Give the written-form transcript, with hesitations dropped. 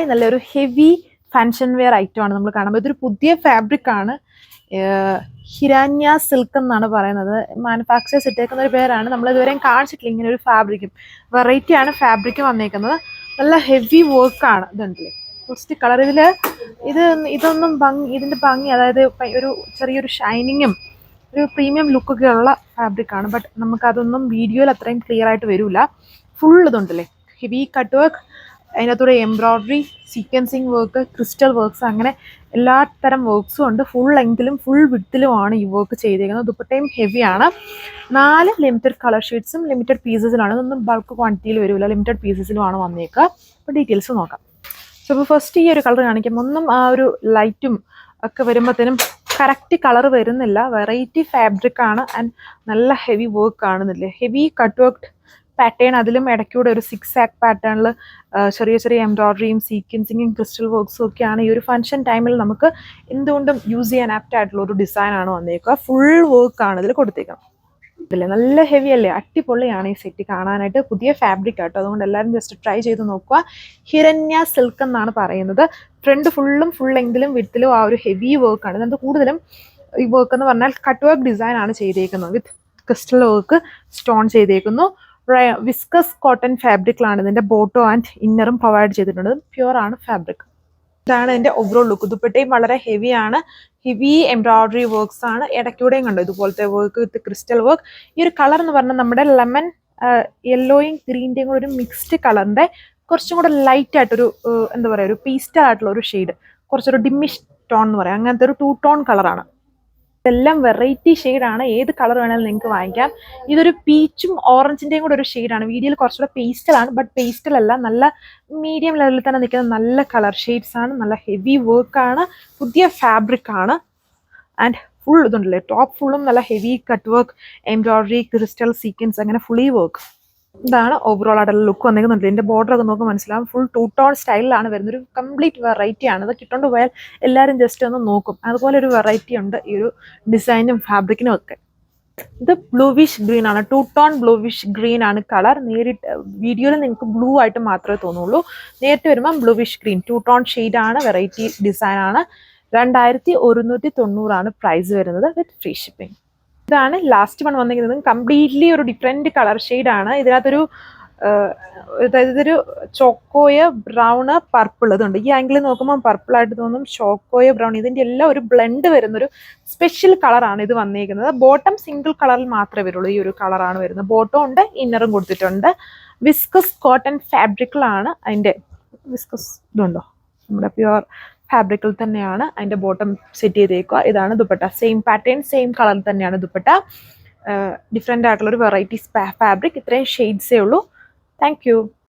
നല്ലൊരു heavy ഫാൻഷൻ wear item ആണ് നമ്മൾ കാണുമ്പോൾ. ഇതൊരു പുതിയ ഫാബ്രിക് ആണ്. ഹിരാന്യ സിൽക്ക് എന്നാണ് പറയുന്നത്. മാനുഫാക്ചേഴ്സ് ഇട്ടേക്കുന്ന ഒരു പേരാണ്. നമ്മൾ ഇതുവരെയും കാണിച്ചിട്ടില്ല ഇങ്ങനെ ഒരു ഫാബ്രിക്കും. വെറൈറ്റി ആണ് ഫാബ്രിക് വന്നേക്കുന്നത്. നല്ല ഹെവി വർക്കാണ്. ഇതുണ്ടല്ലേ ഫസ്റ്റ് കളർ. ഇതൊന്നും ഇതിന്റെ ഭംഗി, അതായത് ഒരു ചെറിയൊരു ഷൈനിങ്ങും ഒരു പ്രീമിയം ലുക്കൊക്കെ ഉള്ള ഫാബ്രിക് ആണ്. ബട്ട് നമുക്കതൊന്നും വീഡിയോയിൽ അത്രയും ക്ലിയർ ആയിട്ട് വരില്ല. ഫുൾ ഇതുണ്ടല്ലേ ഹെവി കട്ട് വർക്ക്, അതിനകത്തൂടെ embroidery, sequencing work, crystal works, അങ്ങനെ എല്ലാ തരം വർക്ക്സും ഉണ്ട്. ഫുൾ ലെങ്തിലും ഫുൾ വിഡ്ത്തിലുമാണ് ഈ വർക്ക് ചെയ്തേക്കുന്നത്. ദുപ്പട്ടയും ഹെവിയാണ്. 4 ലിമിറ്റഡ് കളർ ഷെയ്ഡ്സും ലിമിറ്റഡ് പീസസിലാണ്. ഇതൊന്നും ബൾക്ക് ക്വാണ്ടിറ്റിയിൽ വരില്ല, ലിമിറ്റഡ് പീസസിലുമാണ് വന്നേക്കുക. അപ്പോൾ ഡീറ്റെയിൽസ് നോക്കാം. സോ ഇപ്പോൾ ഫസ്റ്റ് ഈ ഒരു കളർ കാണിക്കാം. ഒന്നും ആ ഒരു ലൈറ്റും ഒക്കെ വരുമ്പോഴത്തേനും കറക്റ്റ് കളർ വരുന്നില്ല. വെറൈറ്റി ഫാബ്രിക് ആണ് ആൻഡ് നല്ല ഹെവി വർക്ക് കാണുന്നില്ലേ. ഹെവി കട്ട് വർക്ക് പാറ്റേൺ, അതിലും ഇടയ്ക്കൂടെ ഒരു 6 ആക്ക് പാറ്റേണിൽ ചെറിയ ചെറിയ എംബ്രോയ്ഡറിയും സീക്വൻസിങ്ങും ക്രിസ്റ്റൽ വർക്ക്സും ഒക്കെയാണ് ഈ ഒരു ഫംഗ്ഷൻ ടൈമിൽ നമുക്ക് എന്തുകൊണ്ടും യൂസ് ചെയ്യാൻ ആപ്റ്റ് ആയിട്ടുള്ള ഒരു ഡിസൈനാണ് വന്നേക്കുക. ഫുൾ വർക്കാണ് ഇതിൽ കൊടുത്തേക്കുന്നത്. ഇതല്ലേ നല്ല ഹെവി അല്ലേ, അടിപൊളിയാണ് ഈ സെറ്റ് കാണാനായിട്ട്. പുതിയ ഫാബ്രിക് ആട്ടോ, അതുകൊണ്ട് എല്ലാവരും ജസ്റ്റ് ട്രൈ ചെയ്ത് നോക്കുക. ഹിരണ്യ സിൽക്ക് എന്നാണ് പറയുന്നത്. ഫ്രണ്ട് ഫുൾ ലെങ്തിലും വിഡ്ത്തിലും ആ ഒരു ഹെവി വർക്കാണ്. ഇതിനകത്ത് കൂടുതലും ഈ വർക്ക് എന്ന് പറഞ്ഞാൽ കട്ട് വർക്ക് ഡിസൈൻ ആണ് ചെയ്തേക്കുന്നത്. വിത്ത് ക്രിസ്റ്റൽ വർക്ക് സ്റ്റോൺ ചെയ്തേക്കുന്നു. വിസ്കസ് കോട്ടൺ ഫാബ്രിക്കിലാണ് ഇതിന്റെ ബോട്ടോ ആൻഡ് ഇന്നറും പ്രൊവൈഡ് ചെയ്തിട്ടുണ്ട്. പ്യുവർ ആണ് ഫാബ്രിക്. ഇതാണ് ഇതിന്റെ ഓവറോൾ ലുക്ക്. ദുപ്പട്ടയും വളരെ ഹെവി ആണ്. ഹെവി എംബ്രോയ്ഡറി വർക്ക്സ് ആണ്. ഇടയ്ക്കൂടെയും കണ്ടോ ഇതുപോലത്തെ വർക്ക് വിത്ത് ക്രിസ്റ്റൽ വർക്ക്. ഈ ഒരു കളർ എന്ന് പറഞ്ഞാൽ നമ്മുടെ ലെമൺ യെല്ലോയും ഗ്രീൻ്റെയും കൂടെ ഒരു മിക്സ്ഡ് കളറിന്റെ കുറച്ചും കൂടെ ലൈറ്റ് ആയിട്ടൊരു എന്താ പറയുക, ഒരു പീസ്റ്റൽ ആയിട്ടുള്ള ഒരു ഷെയ്ഡ്, കുറച്ചൊരു ഡിമ്മിഷ് ടോൺ എന്ന് പറയാം. അങ്ങനത്തെ ഒരു 2 ടോൺ കളറാണ്. ഇതെല്ലാം വെറൈറ്റി ഷെയ്ഡാണ്. ഏത് കളർ വേണമെങ്കിലും നിങ്ങൾക്ക് വാങ്ങിക്കാം. ഇതൊരു പീച്ചും ഓറഞ്ചിന്റെയും കൂടെ ഒരു ഷെയ്ഡാണ്. വീഡിയോയിൽ കുറച്ചുകൂടെ പേസ്റ്റലാണ്, ബട്ട് പേസ്റ്റൽ അല്ല, നല്ല മീഡിയം ലെവലിൽ തന്നെ നിൽക്കുന്ന നല്ല കളർ ഷെയ്ഡ്സ് ആണ്. നല്ല ഹെവി വർക്കാണ്, പുതിയ ഫാബ്രിക് ആണ് ആൻഡ് ഫുൾ ഇതുണ്ടല്ലേ ടോപ്പ് ഫുള്ളും നല്ല heavy cut work, embroidery, crystal sequence, അങ്ങനെ ഫുള്ളി വർക്ക്. ഇതാണ് ഓവറോൾ ആയിട്ടുള്ള ലുക്ക് വന്നിരിക്കുന്നുണ്ട്. ഇതിന്റെ ബോർഡർ ഒക്കെ നോക്കുമ്പോൾ മനസ്സിലാവും. ഫുൾ 2 ടോൺ സ്റ്റൈലിലാണ് വരുന്നത്. ഒരു കംപ്ലീറ്റ് വെറൈറ്റി ആണ്. ഇത് കിട്ടുകൊണ്ട് പോയാൽ എല്ലാവരും ജസ്റ്റ് ഒന്ന് നോക്കും. അതുപോലെ ഒരു വെറൈറ്റി ഉണ്ട് ഈ ഒരു ഡിസൈനും ഫാബ്രിക്കിനും ഒക്കെ. ഇത് ബ്ലൂവിഷ് ഗ്രീൻ ആണ്. 2 ടോൺ ബ്ലൂവിഷ് ഗ്രീൻ ആണ് കളർ. നേരിട്ട് വീഡിയോയിൽ നിങ്ങൾക്ക് ബ്ലൂ ആയിട്ട് മാത്രമേ തോന്നുള്ളൂ. നേരിട്ട് വരുമ്പോൾ ബ്ലൂവിഷ് ഗ്രീൻ 2 ടോൺ ഷെയ്ഡ് ആണ്. വെറൈറ്റി ഡിസൈൻ ആണ്. 2190 ആണ് പ്രൈസ് വരുന്നത് വിത്ത് ഫ്രീ ഷിപ്പിംഗ്. ഇതാണ് ലാസ്റ്റ് വൺ വന്നിരിക്കുന്നത്. കംപ്ലീറ്റ്ലി ഒരു ഡിഫറെന്റ് കളർ ഷെയ്ഡ് ആണ്. ഇതിനകത്തൊരു ഇതൊരു ചോക്കോയ ബ്രൗണ് പർപ്പിൾ ഇതുണ്ട്. ഈ ആംഗിളിൽ നോക്കുമ്പോൾ പർപ്പിൾ ആയിട്ട് തോന്നും, ചോക്കോയ ബ്രൗൺ. ഇതിന്റെ എല്ലാം ഒരു ബ്ലെൻഡ് വരുന്നൊരു സ്പെഷ്യൽ കളറാണ് ഇത് വന്നിരിക്കുന്നത്. ബോട്ടം സിംഗിൾ കളറിൽ മാത്രമേ വരുള്ളൂ. ഈ ഒരു കളറാണ് വരുന്നത്. ബോട്ടം ഉണ്ട്, ഇന്നറും കൊടുത്തിട്ടുണ്ട്. വിസ്കസ് കോട്ടൺ ഫാബ്രിക്കിലാണ് അതിന്റെ. വിസ്കസ് ഇതുണ്ടോ, നമ്മുടെ പ്യുവർ ഫാബ്രിക്കിൽ തന്നെയാണ് അതിന്റെ ബോട്ടം സെറ്റ് ചെയ്തേക്കുക. ഇതാണ് ദുപ്പട്ട. സെയിം പാറ്റേൺ, സെയിം കളറിൽ തന്നെയാണ് ദുപ്പട്ട. ഡിഫറെന്റ് ആയിട്ടുള്ള ഒരു വെറൈറ്റി ഫാബ്രിക്. ഇത്രയും ഷെയ്ഡ്സേ ഉള്ളൂ. Thank you.